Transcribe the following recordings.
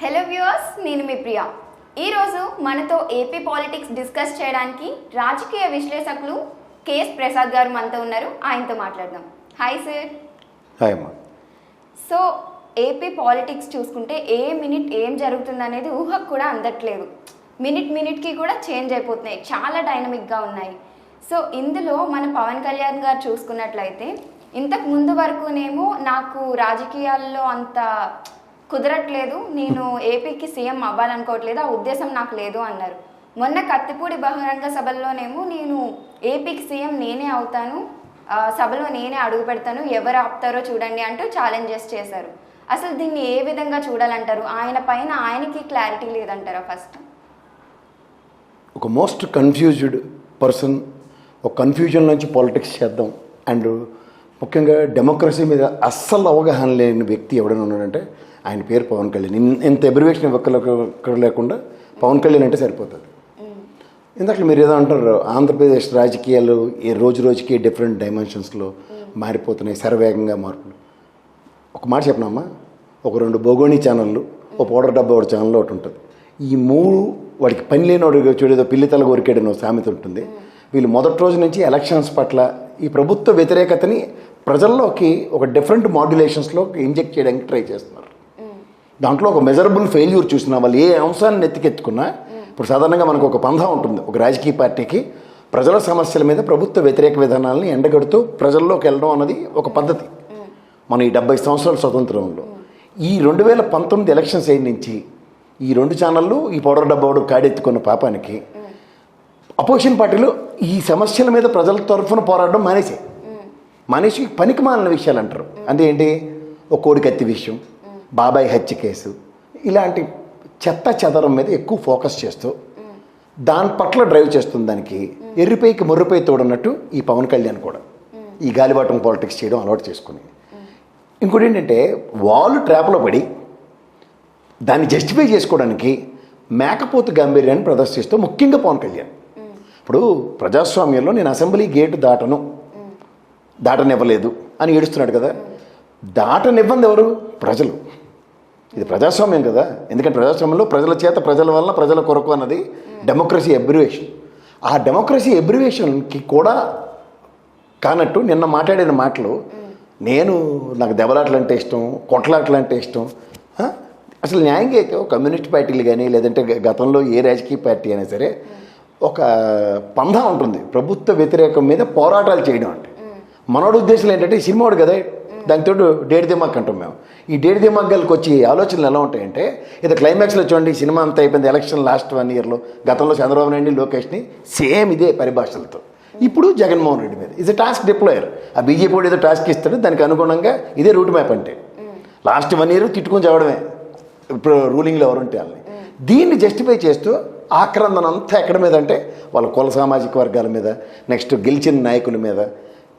Hello viewers, నేను మీ ప్రియా. ఈరోజు మనతో ఏపీ పాలిటిక్స్ డిస్కస్ చేయడానికి రాజకీయ విశ్లేషకులు కేఎస్ ప్రసాద్ గారు మనతో ఉన్నారు. ఆయనతో మాట్లాడదాం. Hi sir. హాయ్ అమ్మా. సో ఏపీ పాలిటిక్స్ చూసుకుంటే ఏ మినిట్ ఏం జరుగుతుంది అనేది ఊహకు కూడా అందట్లేదు. మినిట్కి కూడా చేంజ్ అయిపోతున్నాయి, చాలా డైనమిక్గా ఉన్నాయి. సో ఇందులో మన పవన్ కళ్యాణ్ గారు చూసుకున్నట్లయితే ఇంతకు ముందు వరకునేమో నాకు రాజకీయాల్లో అంత కుదరట్లేదు, నేను ఏపీకి సీఎం అవ్వాలనుకోవట్లేదు, ఆ ఉద్దేశం నాకు లేదు అన్నారు. మొన్న కత్తిపూడి బహిరంగ సభల్లోనేమో నేను ఏపీకి సీఎం నేనే అవుతాను, సభలో నేనే అడుగు పెడతాను, ఎవరు ఆపుతారో చూడండి అంటూ ఛాలెంజెస్ చేశారు. అసలు దీన్ని ఏ విధంగా చూడాలంటారు? ఆయన పైన ఆయనకి క్లారిటీ లేదంటారా? ఫస్ట్ ఒక మోస్ట్ కన్ఫ్యూజ్డ్ పర్సన్, ఒక కన్ఫ్యూజన్ నుంచి పాలిటిక్స్ చేద్దాం అండ్ ముఖ్యంగా డెమోక్రసీ మీద అస్సలు అవగాహన లేని వ్యక్తి ఎవడైనా ఉన్నాడంటే ఆయన పేరు పవన్ కళ్యాణ్. ఇంత ఎబ్రివేషన్ ఒక్కరు లేకుండా పవన్ కళ్యాణ్ అంటే సరిపోతుంది. ఇందాక మీరు ఏదో అంటారు, ఆంధ్రప్రదేశ్ రాజకీయాలు ఈ రోజుకి డిఫరెంట్ డైమెన్షన్స్లో మారిపోతున్నాయి, శరవేగంగా మార్పులు. ఒక మాట చెప్పినమ్మా, ఒక 2 బోగోణి ఛానళ్ళు, ఒక పౌడర్ డబ్బా ఒకటి ఛానల్ ఒకటి ఉంటుంది. ఈ 3 వాడికి పని లేనివాడు చూడేదో పిల్లి తల కొరికేడనో సామెత ఉంటుంది. వీళ్ళు మొదటి రోజు నుంచి ఎలక్షన్స్ పట్ల ఈ ప్రభుత్వ వ్యతిరేకతని ప్రజల్లోకి ఒక డిఫరెంట్ మాడ్యులేషన్స్లో ఇంజెక్ట్ చేయడానికి ట్రై చేస్తున్నారు. దాంట్లో ఒక మెజరబుల్ ఫెయిల్యూర్ చూసినా వాళ్ళు ఏ అంశాన్ని ఎత్తికెత్తుకున్నా, ఇప్పుడు సాధారణంగా మనకు ఒక పంథా ఉంటుంది ఒక రాజకీయ పార్టీకి, ప్రజల సమస్యల మీద ప్రభుత్వ వ్యతిరేక విధానాలని ఎండగడుతూ ప్రజల్లోకి వెళ్ళడం అన్నది ఒక పద్ధతి. మన ఈ 70 సంవత్సరాల స్వతంత్రంలో ఈ 2019 ఎలక్షన్స్ అయిన నుంచి ఈ 2 ఛానళ్ళు ఈ పౌడర్ డబ్బాడు కాడెత్తుకున్న పాపానికి అపోజిషన్ పార్టీలు ఈ సమస్యల మీద ప్రజల తరఫున పోరాడడం మానేసి పనికి మాలిన విషయాలు అంటారు. అంటే ఏంటి, ఒక కోడికత్తి విషయం, బాబాయ్ హత్య కేసు, ఇలాంటి చెత్త చెదరం మీద ఎక్కువ ఫోకస్ చేస్తూ దాని పట్ల డ్రైవ్ చేస్తుంది. దానికి ఎర్రిపైకి మొర్రిపై తోడన్నట్టు ఈ పవన్ కళ్యాణ్ కూడా ఈ గాలిబాటం పాలిటిక్స్ చేయడం అలవాటు చేసుకుని, ఇంకోటి ఏంటంటే వాళ్ళు ట్రాప్లో పడి దాన్ని జస్టిఫై చేసుకోవడానికి మేకపోతు గాంభీర్యాన్ని ప్రదర్శిస్తూ ముఖ్యంగా పవన్ కళ్యాణ్ ఇప్పుడు ప్రజాస్వామ్యంలో నేను అసెంబ్లీ గేటు దాటనివ్వలేదు అని ఏడుస్తున్నాడు కదా. దాటనివ్వంది ఎవరు? ప్రజలు. ఇది ప్రజాస్వామ్యం కదా. ఎందుకంటే ప్రజాస్వామ్యంలో ప్రజల చేత, ప్రజల వల్ల, ప్రజల కొరకు అన్నది డెమోక్రసీ అబ్రివేషన్. ఆ డెమోక్రసీ అబ్రివేషన్కి కూడా కానట్టు నిన్న మాట్లాడిన మాటలు, నాకు దెబ్బలాటలు అంటే ఇష్టం, కొట్లాటలు అంటే ఇష్టం. అసలు న్యాయంగా అయితే కమ్యూనిస్ట్ పార్టీలు కానీ లేదంటే గతంలో ఏ రాజకీయ పార్టీ అయినా సరే ఒక పంధా ఉంటుంది ప్రభుత్వ వ్యతిరేకం మీద పోరాటాలు చేయడం. అంటే మనోడి ఉద్దేశం ఏంటంటే ఈ సినిమాడు కదా, దానితో డేట్ దిమాగ్ అంటాం మేము. ఈ డేట్ దిమాగ్గాలకు వచ్చి ఆలోచనలు ఎలా ఉంటాయంటే, ఇది క్లైమాక్స్లో చూడండి, సినిమా అంతా అయిపోయింది, ఎలక్షన్ లాస్ట్ 1 ఇయర్లో గతంలో చంద్రబాబు నాయుడు లోకేష్ని సేమ్ ఇదే పరిభాషలతో ఇప్పుడు జగన్మోహన్ రెడ్డి మీద ఇది టాస్క్ డిప్లాయర్. ఆ బీజేపీ వాడు ఏదో టాస్క్ ఇస్తాడు, దానికి అనుగుణంగా ఇదే రూట్ మ్యాప్. అంటే లాస్ట్ 1 ఇయర్ తిట్టుకొని చదవడమే ఇప్పుడు రూలింగ్లో ఎవరుంటే వాళ్ళని. దీన్ని జస్టిఫై చేస్తూ ఆక్రందన అంతా ఎక్కడి మీద అంటే వాళ్ళ కుల సామాజిక వర్గాల మీద, నెక్స్ట్ గెలిచిన నాయకుల మీద.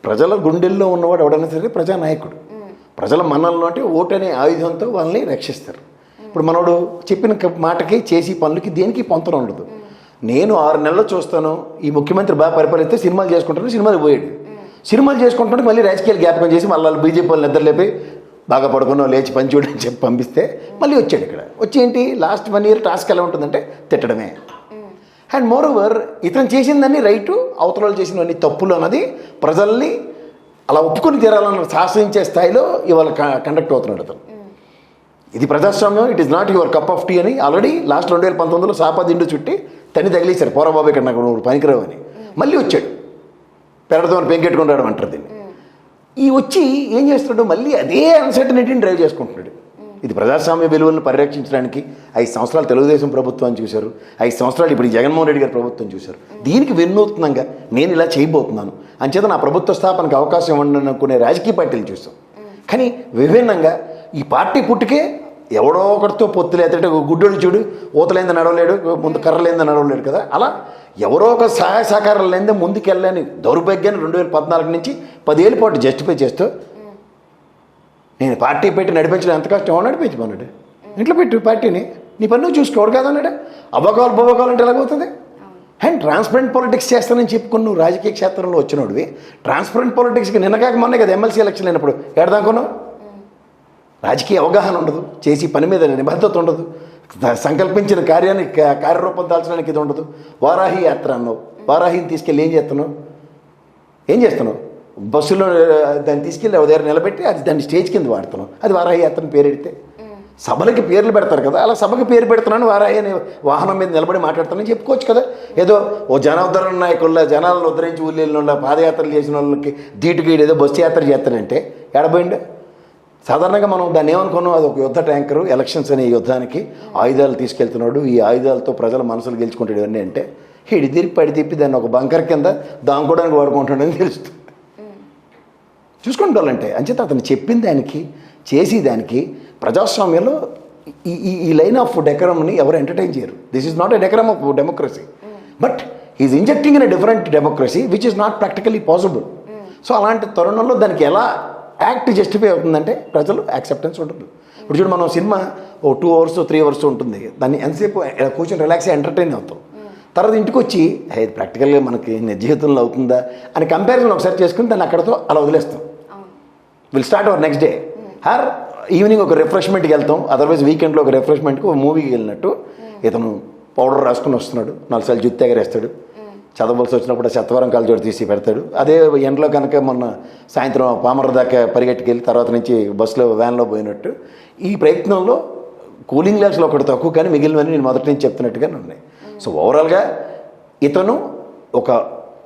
ప్రజల గుండెల్లో ఉన్నవాడు ఎవడైనా సరే ప్రజానాయకుడు. ప్రజల మన్నల్లో అంటే ఓటు అనే ఆయుధంతో వాళ్ళని రక్షిస్తారు. ఇప్పుడు మనోడు చెప్పిన మాటకి చేసి పనులకి దేనికి పొంతన ఉండదు. నేను 6 నెలలు చూస్తాను, ఈ ముఖ్యమంత్రి బాగా పరిపాలిస్తే సినిమాలు చేసుకుంటాను, సినిమాలు పోయాడు. సినిమాలు చేసుకుంటుంటే మళ్ళీ రాజకీయాలు జ్ఞాపకం చేసి మళ్ళీ బీజేపీ వాళ్ళు నిద్రలేపి బాగా పడుకున్నావు, లేచి పని చూడని చెప్పి పంపిస్తే మళ్ళీ వచ్చాడు. ఇక్కడ వచ్చి ఏంటి, లాస్ట్ 1 ఇయర్ టాస్క్ ఎలా ఉంటుందంటే తిట్టడమే. అండ్ మోర్ ఓవర్ ఇతను చేసిందని రైటు, అవతల చేసినవన్నీ తప్పులు అన్నది ప్రజల్ని అలా ఒప్పుకొని తీరాలని శాసించే స్థాయిలో ఇవాళ కండక్ట్ అవుతున్నాడు అతను. ఇది ప్రజాస్వామ్యం, it is not your cup of tea అని ఆల్రెడీ లాస్ట్ 2019లో సాపాదిండు చుట్టి తన్ని తగిలేశారు. పోరాబాబు ఇక్కడ నాకు నువ్వు పనికిరావు అని. మళ్ళీ వచ్చాడు, పెరడతో పెంకెట్టుకుంటాడు అంటారు దీన్ని. ఈ వచ్చి ఏం చేస్తున్నాడు, మళ్ళీ అదే అన్సర్టనిటీని డ్రైవ్ చేసుకుంటున్నాడు. ఇది ప్రజాస్వామ్య విలువలను పరిరక్షించడానికి 5 సంవత్సరాలు తెలుగుదేశం ప్రభుత్వాన్ని చూశారు, 5 సంవత్సరాలు ఇప్పుడు జగన్మోహన్ రెడ్డి గారి ప్రభుత్వం చూశారు. దీనికి వినూత్నంగా నేను ఇలా చేయబోతున్నాను అంచేత నా ప్రభుత్వ స్థాపనకు అవకాశం ఇవ్వండి అనుకునే రాజకీయ పార్టీలు చూస్తాం. కానీ విభిన్నంగా ఈ పార్టీ పుట్టుకే ఎవడో ఒకరితో పొత్తు లేదంటే గుడ్డోడు చూడు, ఊతలేంది నడవలేడు, ముందు కర్రలేంది నడవలేడు కదా. అలా ఎవరో ఒక సహాయ సహకారాలు లేదే ముందుకెళ్ళని దౌర్భాగ్యాన్ని 2014 నుంచి 10 ఏళ్ళ పాటు జస్టిఫై చేస్తూ నేను పార్టీ పెట్టి నడిపించడం ఎంత కష్టం, ఎవరు నడిపించమన్నాడు? ఇంట్లో పెట్టు పార్టీని, నీ పని నువ్వు చూసుకోవడు కాదన్నాడు. అవ్వకాలు అంటే ఎలాగవుతుంది? అండ్ ట్రాన్స్పరెంట్ పాలిటిక్స్ చేస్తానని చెప్పుకుని నువ్వు రాజకీయ క్షేత్రంలో వచ్చినోడివి. ట్రాన్స్పరెంట్ పాలిటిక్స్కి నిన్నకాక మొన్నే కదా ఎమ్మెల్సీ ఎలక్షన్ అయినప్పుడు ఎడదానుకున్నావు. రాజకీయ అవగాహన ఉండదు, చేసి పని మీద నిబద్ధత ఉండదు, సంకల్పించిన కార్యాన్ని కార్యరూపం దాల్చడానికి ఇది ఉండదు. వారాహి యాత్ర అన్నావు, వారాహిని తీసుకెళ్ళి ఏం చేస్తున్నావు? బస్సులో దాన్ని తీసుకెళ్ళి దగ్గర నిలబెట్టి అది దాన్ని స్టేజ్ కింద వాడుతున్నావు. అది వారాహి యాత్రని పేరు పెడితే సభలకి పేర్లు పెడతారు కదా, అలా సభకి పేరు పెడుతున్నాను వారాహి అనే వాహనం మీద నిలబడి మాట్లాడుతానని చెప్పుకోవచ్చు కదా. ఏదో ఓ జనోద్ధరణ నాయకుల్లో జనాలను ఉద్ధరించి ఊళ్ళో పాదయాత్రలు చేసిన వాళ్ళకి ధీటుగా ఏదో బస్సు యాత్ర చేస్తానంటే ఎడబోయిండు. సాధారణంగా మనం దాన్ని ఏమనుకున్నాం, అది ఒక యుద్ధ ట్యాంకరు, ఎలక్షన్స్ అనే యుద్ధానికి ఆయుధాలు తీసుకెళ్తున్నాడు, ఈ ఆయుధాలతో ప్రజల మనసులు గెలుచుకుంటాడు ఇవన్నీ అంటే ఇడి తిరిగి పడి తిప్పి దాన్ని ఒక బంకర్ కింద దాంకోవడానికి వాడుకుంటాడని తెలుస్తుంది. చూసుకుంటాలంటే అంచేత అతను చెప్పిన దానికి చేసి దానికి ప్రజాస్వామ్యంలో ఈ లైన్ ఆఫ్ డెకరమ్ని ఎవరు ఎంటర్టైన్ చేయరు. This is not a డెకరమ్ of democracy, but is injecting in a different democracy which is not practically possible. So అలాంటి తరుణంలో దానికి ఎలా యాక్ట్ జస్టిఫై అవుతుందంటే ప్రజలు యాక్సెప్టెన్స్ ఉంటుంది. ఇప్పుడు చూడు, మనం సినిమా ఓ 2 hours 3 hours ఉంటుంది, దాన్ని ఎంతసేపు కూర్చొని రిలాక్స్ ఎంటర్టైన్ అవుతాం. తర్వాత ఇంటికి వచ్చి ఇది ప్రాక్టికల్గా మనకి నిజ జీవితంలో అవుతుందా అని కంపారిజన్ ఒకసారి చేసుకుని దాన్ని అక్కడతో అలా వదిలేస్తాం. Will start our next day. Evening ఒక రిఫ్రెష్మెంట్కి వెళ్తాం, అదర్వైజ్ వీకెండ్లో ఒక రిఫ్రెష్మెంట్కి ఒక మూవీకి వెళ్ళినట్టు ఇతను పౌడర్ రాసుకుని వస్తున్నాడు, 4 సార్లు జుత్తు ఎగరేస్తాడు, చదవలసి వచ్చినప్పుడు శతవరం కాలజోడు తీసి పెడతాడు. అదే ఎండలో కనుక మొన్న సాయంత్రం పామర దాకా పరిగెట్టుకెళ్ళి తర్వాత నుంచి బస్సులో వ్యాన్లో పోయినట్టు ఈ ప్రయత్నంలో కూలింగ్ గ్లాస్లో ఒకటి తక్కువ కానీ మిగిలినవన్నీ నేను మొదటి నుంచి చెప్తున్నట్టుగానే ఉన్నాయి. సో ఓవరాల్గా ఇతను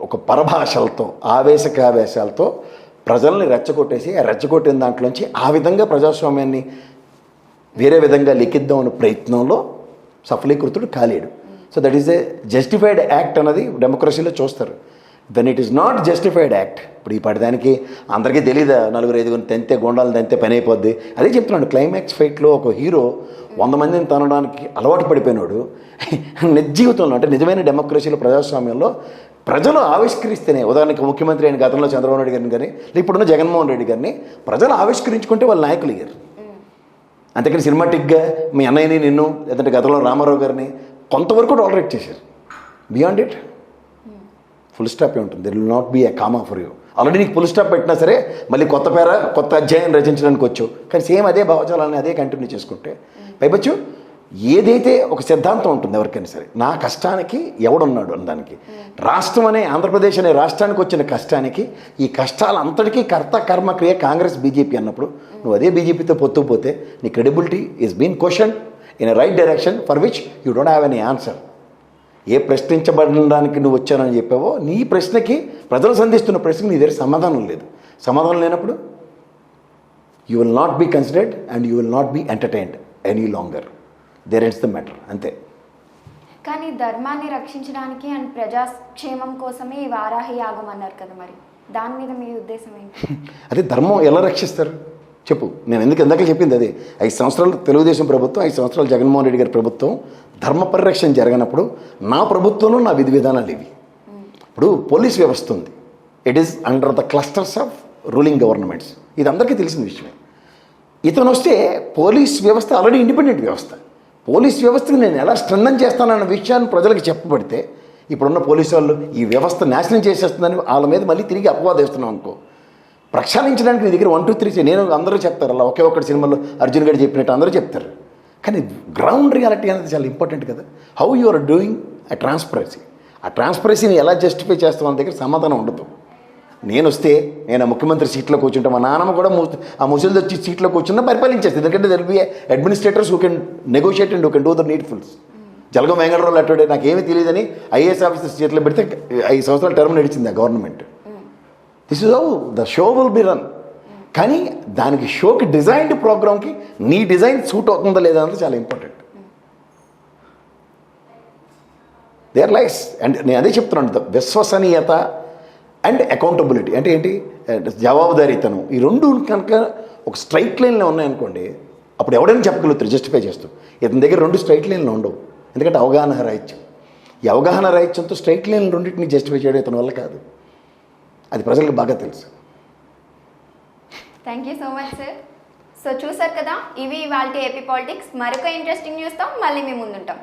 ఒక పరభాషలతో ఆవేశకావేశాలతో ప్రజల్ని రెచ్చగొట్టేసి ఆ రెచ్చగొట్టిన దాంట్లోంచి ఆ విధంగా ప్రజాస్వామ్యాన్ని వేరే విధంగా లిఖిద్దాం అనే ప్రయత్నంలో సఫలీకృతుడు కాలేడు. So that is a justified act అన్నది డెమోక్రసీలో చూస్తారు. Then it is not justified act. ఇప్పుడు ఈ పడడానికి అందరికీ తెలీదా, 4-5 తెంతే గొండాలు తెంతే పని అయిపోద్ది. అదే చెప్తున్నాడు, క్లైమాక్స్ ఫైట్లో ఒక హీరో 100 మందిని తనడానికి అలవాటు పడిపోయినాడు. నిజ జీవితంలో అంటే నిజమైన డెమోక్రసీలో ప్రజాస్వామ్యంలో ప్రజలు ఆవిష్కరిస్తేనే, ఉదాహరణకి ముఖ్యమంత్రి అయిన గతంలో చంద్రబాబు నాయుడు గారిని కానీ ఇప్పుడున్న జగన్మోహన్ రెడ్డి గారిని ప్రజలు ఆవిష్కరించుకుంటే వాళ్ళు నాయకులు అయ్యారు. అంతేకాని సినిమాటిక్గా మీ అన్నయ్యని నిన్ను లేదంటే గతంలో రామారావు గారిని కొంతవరకు టాలరేట్ చేశారు. బియాండ్ ఇట్ ఫుల్ స్టాప్ ఉంటుంది. There will not be a comma for you. Already నీకు ఫుల్ స్టాప్ పెట్టినా సరే మళ్ళీ కొత్త అధ్యాయం రచించడానికి వచ్చు, కానీ సేమ్ అదే భావజాలాన్ని అదే కంటిన్యూ చేసుకుంటే పైపచ్చు ఏదైతే ఒక సిద్ధాంతం ఉంటుంది ఎవరికైనా సరే, నా కష్టానికి ఎవడున్నాడు అన్నదానికి, రాష్ట్రం అనే ఆంధ్రప్రదేశ్ అనే రాష్ట్రానికి వచ్చిన కష్టానికి ఈ కష్టాలంతటికీ కర్త కర్మ క్రియ కాంగ్రెస్ బీజేపీ అన్నప్పుడు నువ్వు అదే బీజేపీతో పొత్తుకుపోతే నీ credibility is been question in a right direction for which you don't have any answer. ఏ ప్రశ్నించబడడానికి నువ్వు వచ్చానని చెప్పావో నీ ప్రశ్నకి, ప్రజలు సంధిస్తున్న ప్రశ్నకి నీ దగ్గర సమాధానం లేదు. సమాధానం లేనప్పుడు you will not be considered and you will not be entertained any longer. There ends the matter, అంతే. కానీ ధర్మాన్ని రక్షించడానికి అండ్ ప్రజాక్షేమం కోసమే ఈ వారాహి యాగం అన్నారు కదా, మరి దాని మీద మీ ఉద్దేశం ఏంటి? అదే ధర్మం ఎలా రక్షిస్తారు చెప్పు. నేను ఇందాక చెప్పింది అదే. 5 సంవత్సరాలు తెలుగుదేశం ప్రభుత్వం, 5 సంవత్సరాలు జగన్మోహన్ రెడ్డి గారి ప్రభుత్వం ధర్మ పరిరక్షణ జరగనప్పుడు నా ప్రభుత్వంలో నా విధి విధానాలు ఇవి. ఇప్పుడు పోలీస్ వ్యవస్థ ఉంది, it is under the clusters of ruling governments, ఇది అందరికీ తెలిసిన విషయమే. ఇతను వస్తే పోలీస్ వ్యవస్థ ఆల్రెడీ ఇండిపెండెంట్ వ్యవస్థ. పోలీస్ వ్యవస్థకి నేను ఎలా స్ట్రెంథన్ చేస్తానన్న విషయాన్ని ప్రజలకు చెప్పబడితే ఇప్పుడున్న పోలీసు వాళ్ళు ఈ వ్యవస్థ నాశనం చేసేస్తుందని వాళ్ళ మీద మళ్ళీ తిరిగి అపవాదేస్తున్నాం అనుకో. ప్రక్షాళించడానికి నీ దగ్గర 1, 2, 3 నేను అందరూ చెప్తారు, అలా ఒకే ఒక్కటి సినిమాలో అర్జున్ గారు చెప్పినట్టు అందరూ చెప్తారు. కానీ గ్రౌండ్ రియాలిటీ అనేది చాలా ఇంపార్టెంట్ కదా. హౌ యు ఆర్ డూయింగ్ ఆ ట్రాన్స్పరెన్సీ, ఆ ట్రాన్స్పరెన్సీని ఎలా జస్టిఫై చేస్తాం అన్న దగ్గర సమాధానం ఉండదు. నేను వస్తే నేను ఆ ముఖ్యమంత్రి సీట్లో కూర్చుంటే మా నాన్నమ్మ కూడా ఆ ముసలిది వచ్చి సీట్లో కూర్చున్నా పరిపాలించేస్తుంది. ఎందుకంటే there be administrators who can negotiate and who can do the needfuls. Jalagam Venkatarao అట్టుడే నాకేమీ తెలియదని ఐఏఎస్ ఆఫీసర్స్ చేతిలో పెడితే 5 సంవత్సరాల టర్మ్ నడిచింది ఆ government. This is how the show will be run. కానీ దానికి షోకి డిజైన్డ్ ప్రోగ్రామ్కి నీ డిజైన్ సూట్ అవుతుందా లేదా అనేది చాలా important. They are lies. And నేను అదే చెప్తున్నాను, విశ్వసనీయత అండ్ అకౌంటబిలిటీ అంటే ఏంటి, జవాబుదారీతనం, ఈ రెండు కనుక ఒక స్ట్రైట్ లైన్లో ఉన్నాయనుకోండి అప్పుడు ఎవడైనా చెప్పగలుగుతారు జస్టిఫై చేస్తూ. ఇతని దగ్గర 2 స్ట్రైట్ లైన్లు ఉండవు, ఎందుకంటే అవగాహన రాహిత్యం. ఈ అవగాహన రాహిత్యంతో స్ట్రైట్ లైన్లు రెండింటిని జస్టిఫై చేయడం ఇతని వల్ల కాదు. అది ప్రజలకు బాగా తెలుసు. Thank you so much sir. So చూసారు కదా, ఇవి ఇవాళ ఏపీ పాలిటిక్స్. మరొక ఇంట్రెస్టింగ్ న్యూస్తో మళ్ళీ మీ ముందుంటాం.